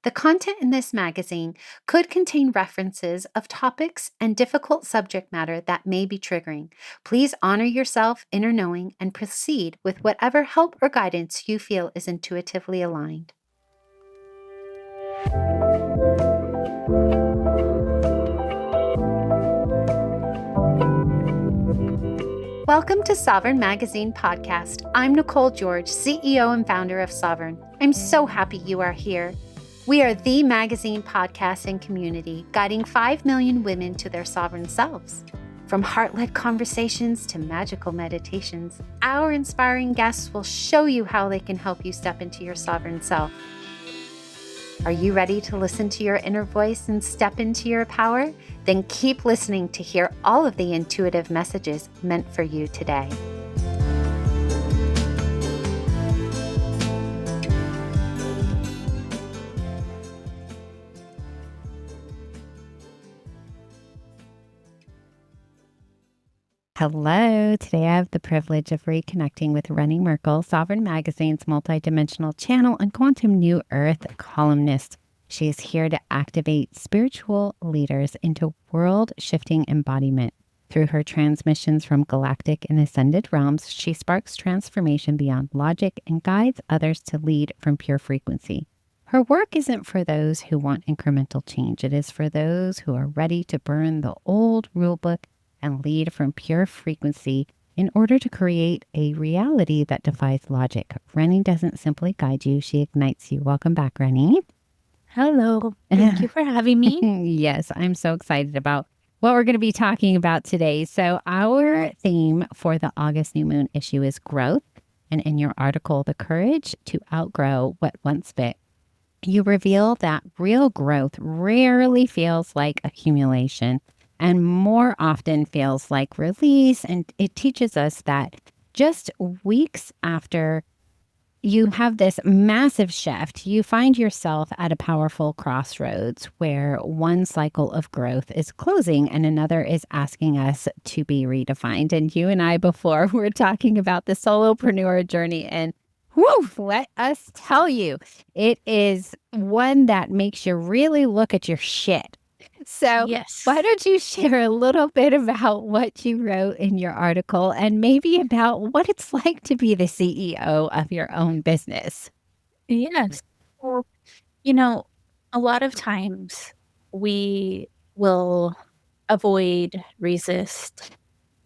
The content in this magazine could contain references of topics and difficult subject matter that may be triggering. Please honor yourself, inner knowing, and proceed with whatever help or guidance you feel is intuitively aligned. Welcome to Sovereign Magazine Podcast. I'm Nicole George, CEO and founder of Sovereign. I'm so happy you are here. We are the magazine, podcast, and community guiding 5 million women to their sovereign selves. From heart-led conversations to magical meditations, our inspiring guests will show you how they can help you step into your sovereign self. Are you ready to listen to your inner voice and step into your power? Then keep listening to hear all of the intuitive messages meant for you today. Hello. Today I have the privilege of reconnecting with Renee Merkle, Sovereign Magazine's Multidimensional channel and Quantum New Earth columnist. She is here to activate spiritual leaders into world-shifting embodiment. Through her transmissions from galactic and ascended realms, she sparks transformation beyond logic and guides others to lead from pure frequency. Her work isn't for those who want incremental change. It is for those who are ready to burn the old rulebook and lead from pure frequency in order to create a reality that defies logic. Renee doesn't simply guide you, she ignites you. Welcome back, Renee. Hello. Thank you for having me. Yes, I'm so excited about what we're going to be talking about today. So our theme for the August new moon issue is growth. And in your article, The Courage to Outgrow What Once Fit, you reveal that real growth rarely feels like accumulation and more often feels like release. And it teaches us that just weeks after you have this massive shift, you find yourself at a powerful crossroads where one cycle of growth is closing and another is asking us to be redefined. And you and I before were talking about the solopreneur journey, and whew, let us tell you, it is one that makes you really look at your shit. So Yes. why don't you share a little bit about what you wrote in your article and maybe about what it's like to be the CEO of your own business? Yes. Well, a lot of times we will avoid, resist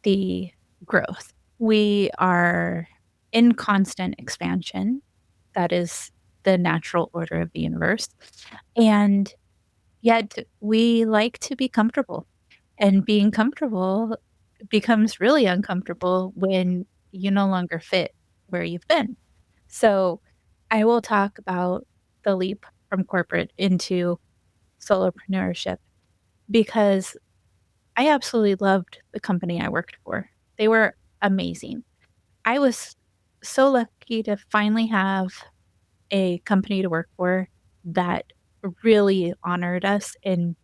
the growth. We are in constant expansion. That is the natural order of the universe. And yet we like to be comfortable. And being comfortable becomes really uncomfortable when you no longer fit where you've been. So I will talk about the leap from corporate into solopreneurship because I absolutely loved the company I worked for. They were amazing. I was so lucky to finally have a company to work for that really honored us and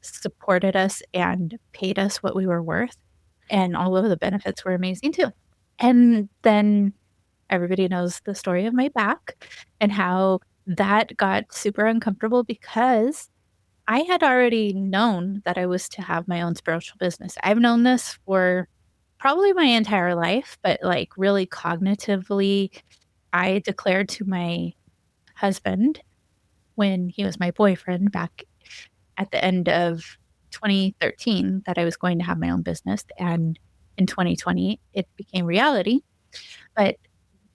supported us and paid us what we were worth. And all of the benefits were amazing too. And then everybody knows the story of my back and how that got super uncomfortable because I had already known that I was to have my own spiritual business. I've known this for probably my entire life, but like really cognitively, I declared to my husband when he was my boyfriend back at the end of 2013 that I was going to have my own business. And in 2020, it became reality. But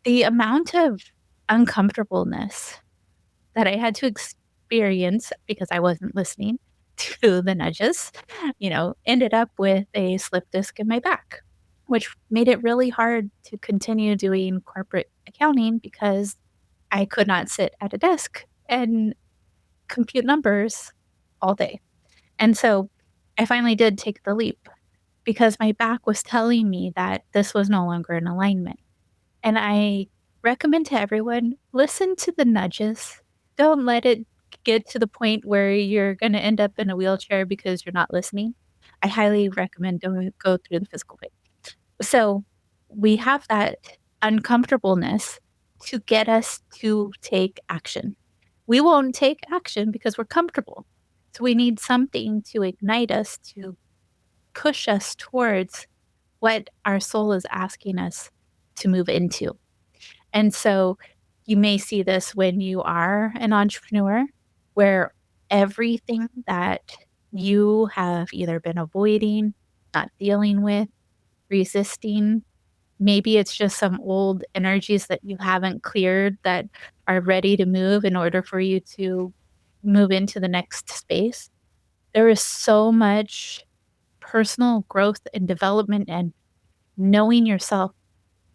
the amount of uncomfortableness that I had to experience because I wasn't listening to the nudges, ended up with a slip disc in my back, which made it really hard to continue doing corporate accounting because I could not sit at a desk and compute numbers all day. And so I finally did take the leap because my back was telling me that this was no longer in alignment. And I recommend to everyone, listen to the nudges. Don't let it get to the point where you're going to end up in a wheelchair because you're not listening. I highly recommend don't go through the physical pain. So we have that uncomfortableness to get us to take action. we won't take action because we're comfortable. So we need something to ignite us, to push us towards what our soul is asking us to move into. And so you may see this when you are an entrepreneur, where everything that you have either been avoiding, not dealing with, resisting, maybe it's just some old energies that you haven't cleared that are ready to move in order for you to move into the next space. There is so much personal growth and development and knowing yourself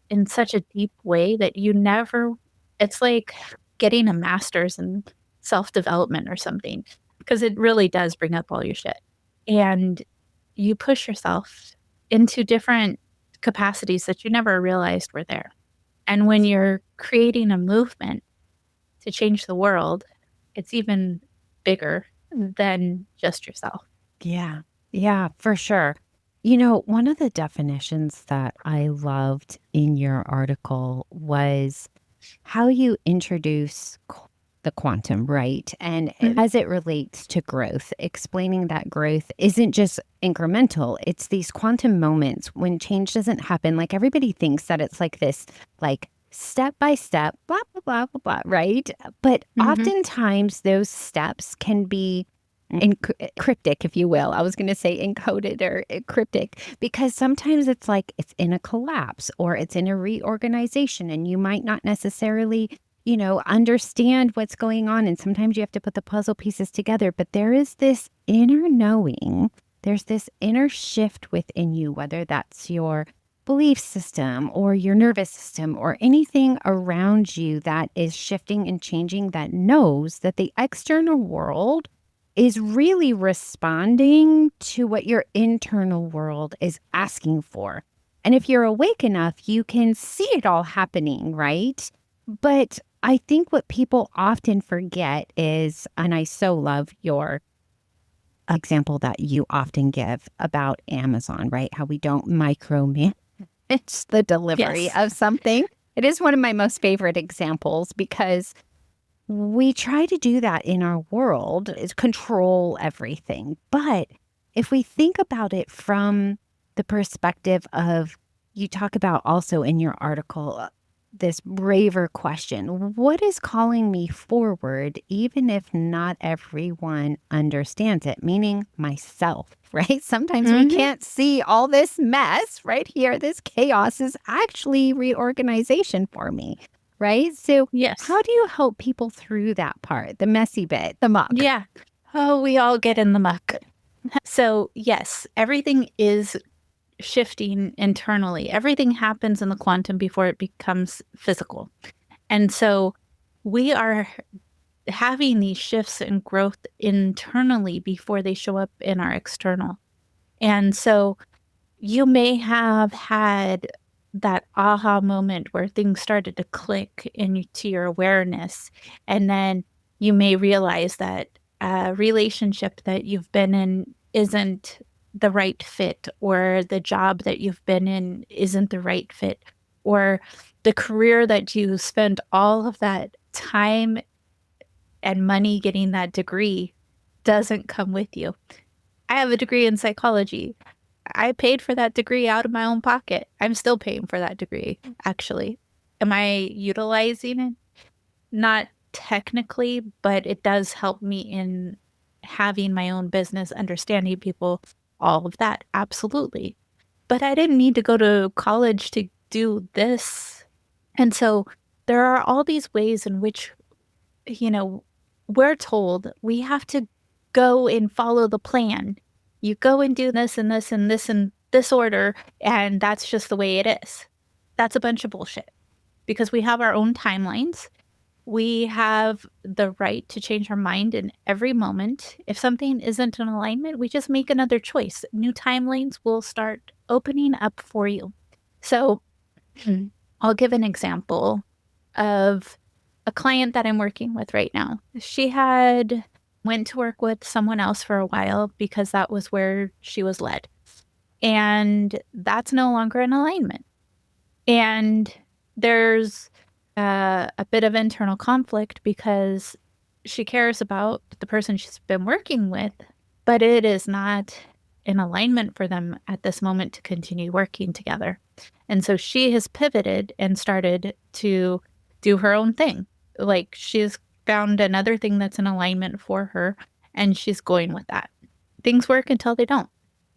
in such a deep way that you never it's like getting a master's in self-development or something, because it really does bring up all your shit. And you push yourself into different capacities that you never realized were there. And when you're creating a movement to change the world, it's even bigger than just yourself. Yeah. Yeah, for sure. You know, one of the definitions that I loved in your article was how you introduce the quantum, right? And Mhm. as it relates to growth, explaining that growth isn't just incremental, it's these quantum moments when change doesn't happen. Like everybody thinks that it's like this, like step by step, blah, blah, blah, blah, blah, right? But Mhm. oftentimes those steps can be cryptic, if you will. I was going to say encoded or cryptic because sometimes it's like it's in a collapse or it's in a reorganization, and you might not necessarily, understand what's going on. And sometimes you have to put the puzzle pieces together. But there is this inner knowing, there's this inner shift within you, whether that's your belief system or your nervous system or anything around you that is shifting and changing, that knows that the external world is really responding to what your internal world is asking for. And if you're awake enough, you can see it all happening, right? But I think what people often forget is, and I so love your example that you often give about Amazon, right? How we don't micromanage the delivery Yes. of something. It is one of my most favorite examples because we try to do that in our world, is control everything. But if we think about it from the perspective of, you talk about also in your article, this braver question: what is calling me forward, even if not everyone understands it? Meaning myself, right? Sometimes we Mhm. can't see all this mess right here. This chaos is actually reorganization for me, right? So Yes. how do you help people through that part, the messy bit, the muck? Yeah. Oh, we all get in the muck. So, yes, everything is shifting internally. Everything happens in the quantum before it becomes physical. And so we are having these shifts and growth internally before they show up in our external. And so you may have had that aha moment where things started to click into your awareness. And then you may realize that a relationship that you've been in isn't the right fit, or the job that you've been in isn't the right fit, or the career that you spent all of that time and money getting that degree doesn't come with you. I have a degree in psychology. I paid for that degree out of my own pocket. I'm still paying for that degree, actually. Am I utilizing it? Not technically, but it does help me in having my own business, understanding people, all of that. Absolutely. But I didn't need to go to college to do this. And so there are all these ways in which, you know, we're told we have to go and follow the plan. You go and do this and this and this and this order, and that's just the way it is. That's a bunch of bullshit, because we have our own timelines. We have the right to change our mind in every moment. If something isn't in alignment, we just make another choice. New timelines will start opening up for you. So I'll give an example of a client that I'm working with right now. She had went to work with someone else for a while because that was where she was led. And that's no longer in alignment. And there's a bit of internal conflict because she cares about the person she's been working with, but it is not in alignment for them at this moment to continue working together. And so she has pivoted and started to do her own thing. Like she's found another thing that's in alignment for her, and she's going with that. Things work until they don't.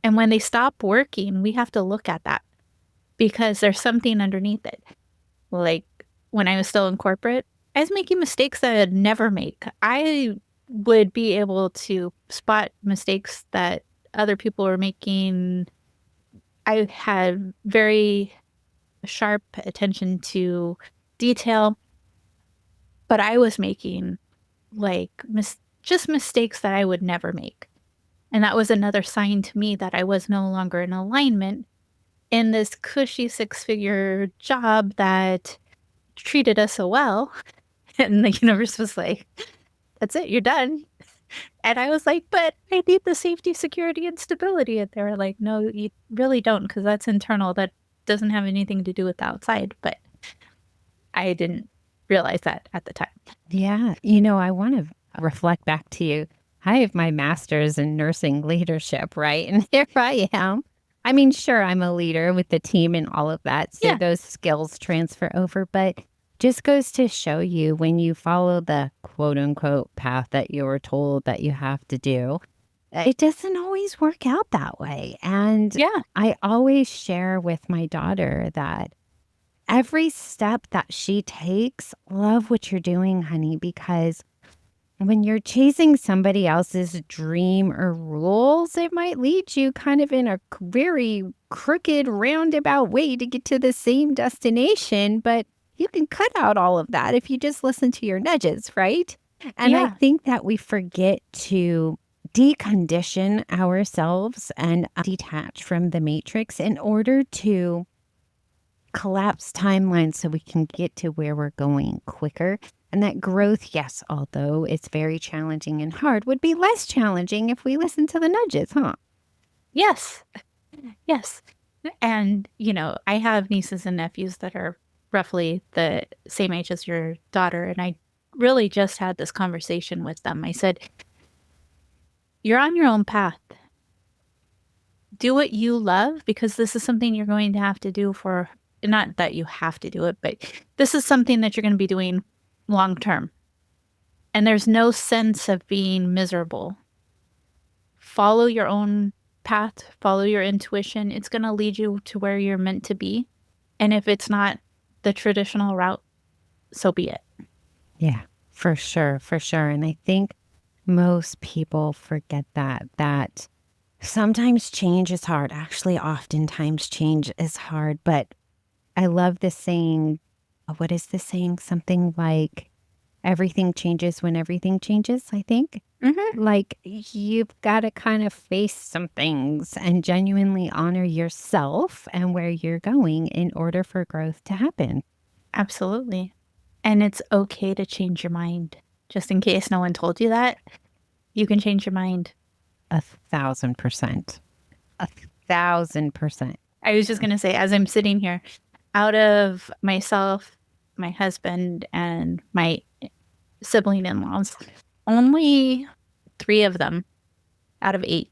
And when they stop working, we have to look at that because there's something underneath it. Like when I was still in corporate, I was making mistakes that I'd never make. I would be able to spot mistakes that other people were making. I had very sharp attention to detail, but I was making like just mistakes that I would never make. And that was another sign to me that I was no longer in alignment in this cushy 6-figure job that treated us so well. And the universe was like, that's it, you're done. And I was like, but I need the safety, security, and stability. And they were like, no, you really don't, because that's internal. That doesn't have anything to do with the outside. But I didn't realize that at the time. Yeah. I want to reflect back to you. I have my master's in nursing leadership, right? And here I am. I mean, sure, I'm a leader with the team and all of that. So Yeah. those skills transfer over, but just goes to show you when you follow the quote unquote path that you were told that you have to do, it doesn't always work out that way. And Yeah. I always share with my daughter that every step that she takes, love what you're doing, honey, because when you're chasing somebody else's dream or rules, it might lead you kind of in a very crooked, roundabout way to get to the same destination. But you can cut out all of that if you just listen to your nudges, right? And I Yeah. think that we forget to decondition ourselves and detach from the matrix in order to collapse timelines so we can get to where we're going quicker. And that growth, yes, although it's very challenging and hard, would be less challenging if we listen to the nudges, huh? Yes. Yes. And, I have nieces and nephews that are roughly the same age as your daughter. And I really just had this conversation with them. I said, you're on your own path. Do what you love, because this is something you're going to have to do for, not that you have to do it, but this is something that you're going to be doing long term. And there's no sense of being miserable. Follow your own path, follow your intuition. It's going to lead you to where you're meant to be. And if it's not the traditional route, so be it. Yeah, for sure, for sure. And I think most people forget that sometimes change is hard. Actually, oftentimes change is hard. But I love the saying, what is the saying? Something like everything changes when everything changes, I think. Mm-hmm. Like you've got to kind of face some things and genuinely honor yourself and where you're going in order for growth to happen. Absolutely. And it's okay to change your mind. Just in case no one told you that, you can change your mind. 1,000%. 1,000%. I was just going to say, as I'm sitting here, out of myself, my husband, and my sibling in-laws, only 3 of them out of 8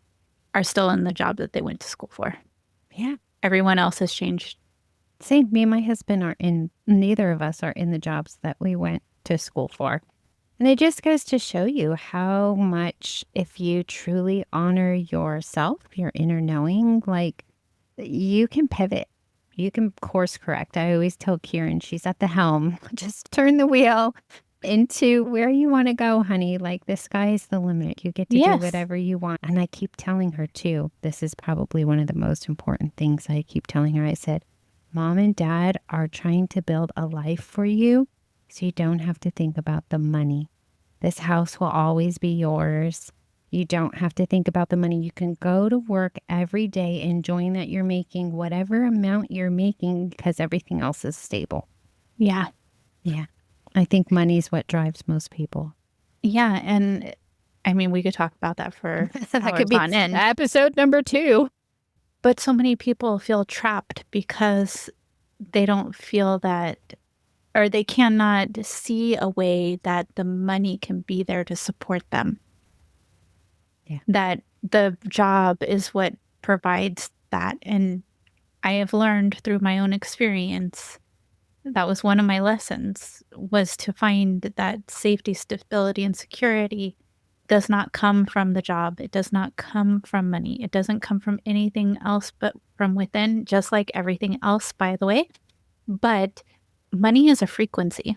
are still in the job that they went to school for. Yeah. Everyone else has changed. Same. Me and my husband neither of us are in the jobs that we went to school for. And it just goes to show you how much, if you truly honor yourself, your inner knowing, like you can pivot. You can course correct. I always tell Kieran, she's at the helm, just turn the wheel into where you want to go, honey. Like the sky's the limit. You get to do whatever you want. And I keep telling her too, this is probably one of the most important things I keep telling her. I said, Mom and Dad are trying to build a life for you so you don't have to think about the money. This house will always be yours. You don't have to think about the money. You can go to work every day enjoying that you're making whatever amount you're making because everything else is stable. Yeah. Yeah. I think money's what drives most people. Yeah. And I mean, we could talk about that for that could be on end. Episode number 2. But so many people feel trapped because they don't feel that or they cannot see a way that the money can be there to support them. Yeah. That the job is what provides that. And I have learned through my own experience, that was one of my lessons, was to find that safety, stability, and security does not come from the job. It does not come from money. It doesn't come from anything else but from within, just like everything else, by the way. But money is a frequency.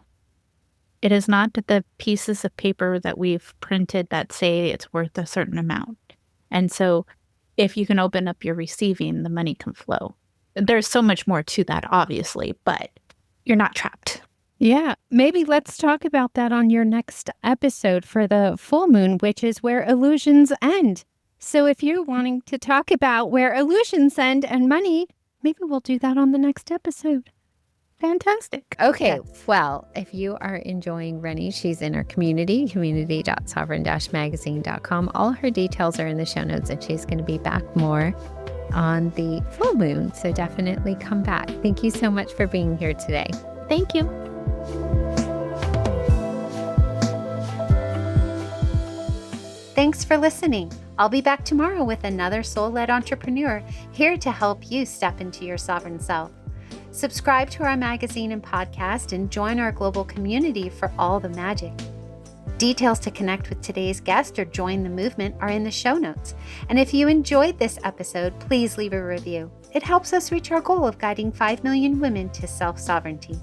It is not the pieces of paper that we've printed that say it's worth a certain amount. And so if you can open up your receiving, the money can flow. There's so much more to that, obviously, but you're not trapped. Yeah, maybe let's talk about that on your next episode for the full moon, which is where illusions end. So if you're wanting to talk about where illusions end and money, maybe we'll do that on the next episode. Fantastic. Okay, well, if you are enjoying Renee, she's in our community.sovereign-magazine.com. All her details are in the show notes, and she's going to be back more on the full moon. So definitely come back. Thank you so much for being here today. Thank you. Thanks for listening. I'll be back tomorrow with another soul-led entrepreneur here to help you step into your sovereign self. Subscribe to our magazine and podcast and join our global community for all the magic. Details to connect with today's guest or join the movement are in the show notes. And if you enjoyed this episode, please leave a review. It helps us reach our goal of guiding 5 million women to self-sovereignty.